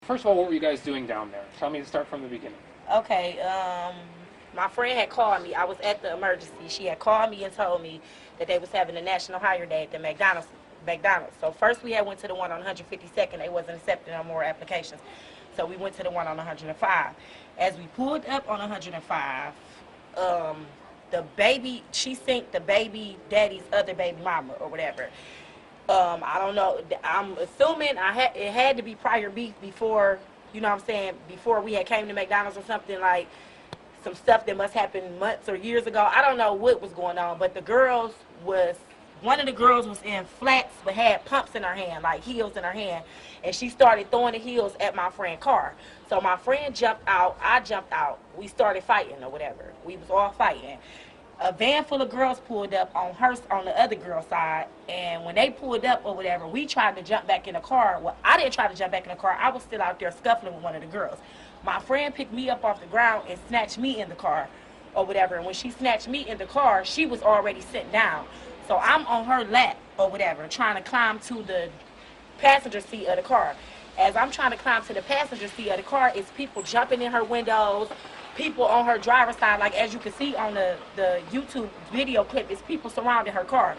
First of all, what were you guys doing down there? Tell me to start from the beginning. Okay, my friend had called me. I was at the emergency. She had called me and told me that they was having a national hire day at the McDonald's. So first we had went to the one on 152nd. They wasn't accepting no more applications. So we went to the one on 105. As we pulled up on 105, the baby, she synced the baby daddy's other baby mama or whatever. I don't know. I'm assuming it had to be prior beef before, you know what I'm saying, before we had came to McDonald's or something, like some stuff that must happen months or years ago. I don't know what was going on, but one of the girls was in flats but had pumps in her hand, like heels in her hand, and she started throwing the heels at my friend's car. So my friend jumped out, I jumped out, we started fighting or whatever. We was all fighting. A van full of girls pulled up on the other girl's side, and when they pulled up or whatever, we tried to jump back in the car. Well, I didn't try to jump back in the car. I was still out there scuffling with one of the girls. My friend picked me up off the ground and snatched me in the car or whatever. And when she snatched me in the car, she was already sitting down. So I'm on her lap or whatever, trying to climb to the passenger seat of the car. As I'm trying to climb to the passenger seat of the car, it's people jumping in her windows, people on her driver's side, like as you can see on the YouTube video clip, it's people surrounding her car.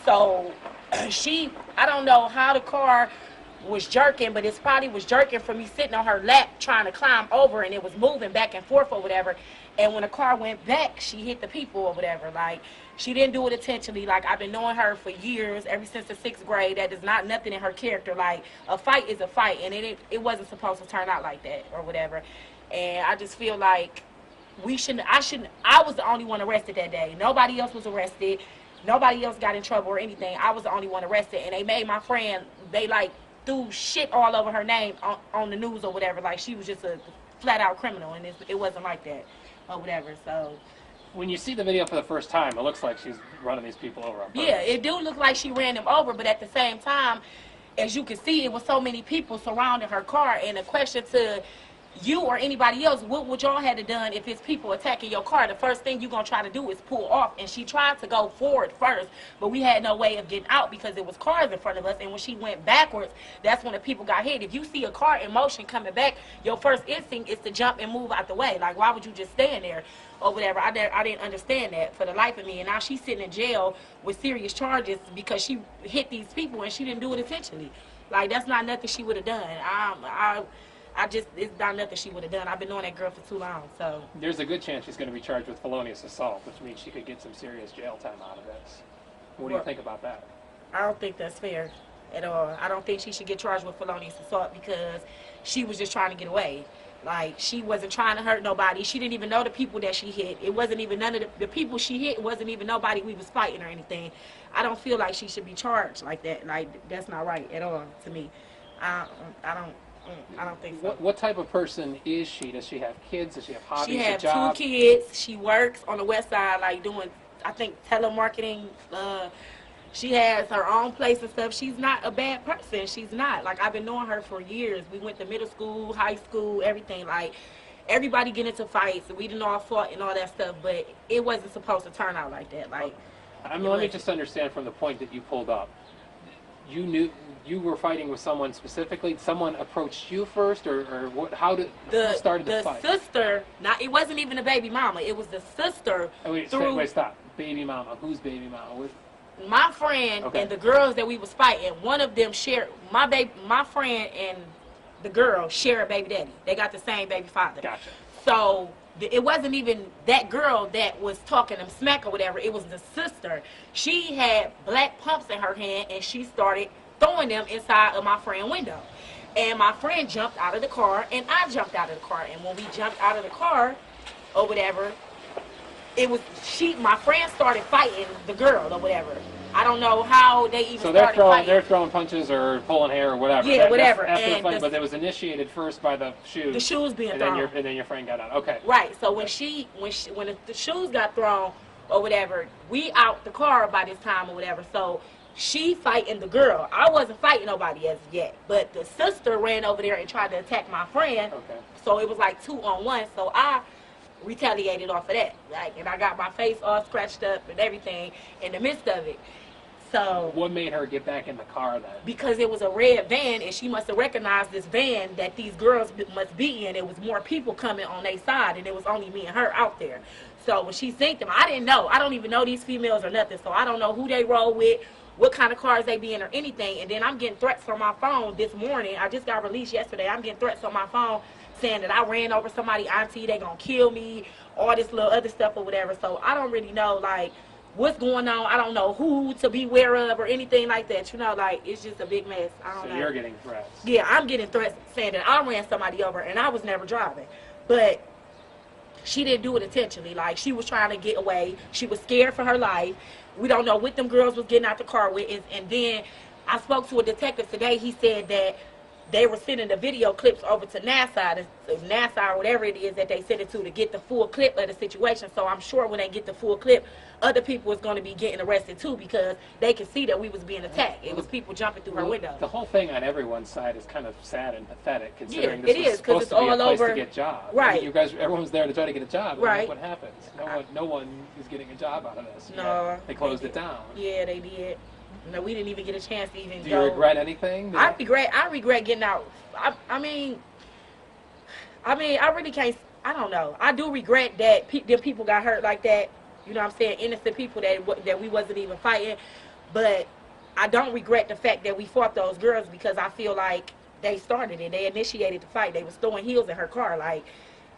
So I don't know how the car was jerking, but it probably was jerking from me sitting on her lap trying to climb over, and it was moving back and forth or whatever. And when the car went back, she hit the people or whatever. Like, she didn't do it intentionally. Like, I've been knowing her for years, ever since the 6th grade. That is not nothing in her character. Like, a fight is a fight, and it wasn't supposed to turn out like that or whatever. And I just feel like I was the only one arrested that day. Nobody else was arrested. Nobody else got in trouble or anything. I was the only one arrested, and they made my friend, they like threw shit all over her name on the news or whatever. Like, she was just a flat out criminal, and it wasn't like that or whatever. So When you see the video for the first time, it looks like she's running these people over on purpose. yeah, it do look like she ran them over, but at the same time, as you can see, it was so many people surrounding her car. And the question to you or anybody else, what would y'all have done if it's people attacking your car? The first thing you're going to try to do is pull off. And she tried to go forward first, but we had no way of getting out because there was cars in front of us. And when she went backwards, that's when the people got hit. If you see a car in motion coming back, your first instinct is to jump and move out the way. Like, why would you just stand there or whatever? I didn't understand that for the life of me. And now she's sitting in jail with serious charges because she hit these people and she didn't do it intentionally. Like, that's not nothing she would have done. It's not nothing she would have done. I've been knowing that girl for too long, so. There's a good chance she's going to be charged with felonious assault, which means she could get some serious jail time out of this. What do you think about that? I don't think that's fair at all. I don't think she should get charged with felonious assault because she was just trying to get away. Like, she wasn't trying to hurt nobody. She didn't even know the people that she hit. It wasn't even none of the people she hit. It wasn't even nobody we was fighting or anything. I don't feel like she should be charged like that. Like, that's not right at all to me. I don't think so. What type of person is she? Does she have kids? Does she have hobbies? She has a job? 2 kids. She works on the west side, like doing, I think, telemarketing. She has her own place and stuff. She's not a bad person. She's not. Like, I've been knowing her for years. We went to middle school, high school, everything. Like, everybody get into fights. We didn't all fought and all that stuff, but it wasn't supposed to turn out like that. Like, let me just understand from the point that you pulled up. You knew you were fighting with someone specifically. Someone approached you first, or what? Who started the fight? The sister. It wasn't even the baby mama. It was the sister. Oh, wait, stop. Baby mama. Who's baby mama? My friend and the girls that we was fighting. One of them shared my friend and the girl share a baby daddy. They got the same baby father. Gotcha. So it wasn't even that girl that was talking them smack or whatever. It was the sister. She had black pumps in her hand, and she started throwing them inside of my friend's window. And my friend jumped out of the car, and I jumped out of the car. And when we jumped out of the car or whatever, my friend started fighting the girl or whatever. I don't know how they even started fighting. They're throwing punches or pulling hair or whatever. Yeah, whatever. After the fight, but it was initiated first by the shoes. The shoes being thrown. And then your friend got out. Okay. Right. So when the shoes got thrown or whatever, we out the car by this time or whatever. So she fighting the girl. I wasn't fighting nobody as yet, but the sister ran over there and tried to attack my friend. Okay. So it was like 2-on-1. So I retaliated off of that. Like, and I got my face all scratched up and everything in the midst of it. So what made her get back in the car then? because it was a red van, and she must have recognized this van that these girls must be in. It was more people coming on their side, and it was only me and her out there. So when she seen them, I didn't know. I don't even know these females or nothing. So I don't know who they roll with, what kind of cars they be in or anything. And then I'm getting threats on my phone this morning. I just got released yesterday. I'm getting threats on my phone saying that I ran over somebody, auntie, they gonna kill me, all this little other stuff or whatever. So I don't really know, like, what's going on. I don't know who to be aware of or anything like that. You know, like, it's just a big mess. I don't know. So you're getting threats. Yeah, I'm getting threats saying that I ran somebody over, and I was never driving. But she didn't do it intentionally. Like, she was trying to get away. She was scared for her life. We don't know what them girls was getting out the car with. And then I spoke to a detective today. He said that they were sending the video clips over to NASA or whatever it is that they sent it to get the full clip of the situation. So I'm sure when they get the full clip, other people is going to be getting arrested too, because they can see that we was being attacked. It was people jumping through her window. The whole thing on everyone's side is kind of sad and pathetic, considering Yeah, this was supposed to be a place to get jobs. Right. I mean, you guys, everyone's there to try to get a job. And right. Look what happens. No one is getting a job out of this. No. They closed it down. Yeah, they did. No, we didn't even get a chance to even go. Do you regret anything? I regret getting out. I mean, I really can't. I don't know. I do regret that them people got hurt like that. You know what I'm saying? Innocent people that we wasn't even fighting. But I don't regret the fact that we fought those girls, because I feel like they started it. They initiated the fight. They was throwing heels in her car, like,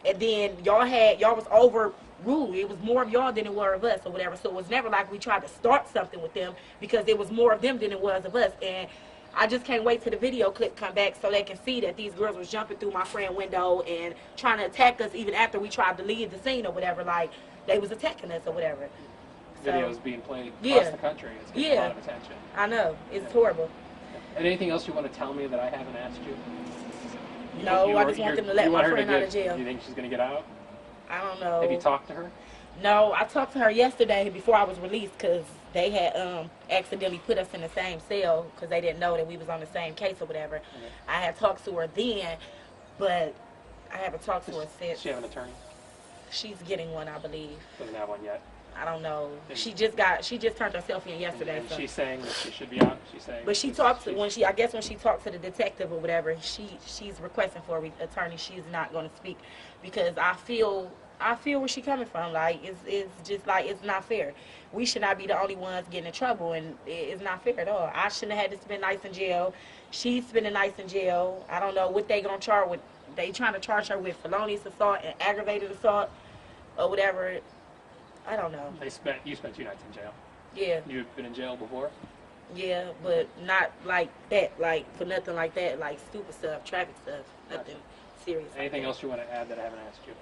and then y'all was overruled. It was more of y'all than it were of us or whatever. So it was never like we tried to start something with them, because it was more of them than it was of us. And I just can't wait till the video clip come back so they can see that these girls was jumping through my friend's window and trying to attack us even after we tried to leave the scene or whatever. Like, they was attacking us or whatever. Videos being played across the country. It's getting a lot of attention. I know. It's horrible. And anything else you want to tell me that I haven't asked you? No, I just want them to let my friend out of jail. Do you think she's going to get out? I don't know. Have you talked to her? No, I talked to her yesterday before I was released, because they had accidentally put us in the same cell because they didn't know that we was on the same case or whatever. Okay. I had talked to her then, but I haven't talked to her since. Does she have an attorney? She's getting one, I believe. Doesn't have one yet. I don't know. She just turned herself in yesterday. And she's saying that she should be out. She's saying. But she talked to when she talked to the detective or whatever. She's requesting for an attorney. She's not going to speak, because I feel where she's coming from. Like, it's just like, it's not fair. We should not be the only ones getting in trouble, and it's not fair at all. I shouldn't have had to spend nights in jail. She's spending nights in jail. I don't know what they gonna charge with. They trying to charge her with felonious assault and aggravated assault or whatever. I don't know. You spent 2 nights in jail. Yeah. You've been in jail before? Yeah, but not like that. Like, for nothing like that. Like stupid stuff, traffic stuff, nothing serious. Anything else you want to add that I haven't asked you?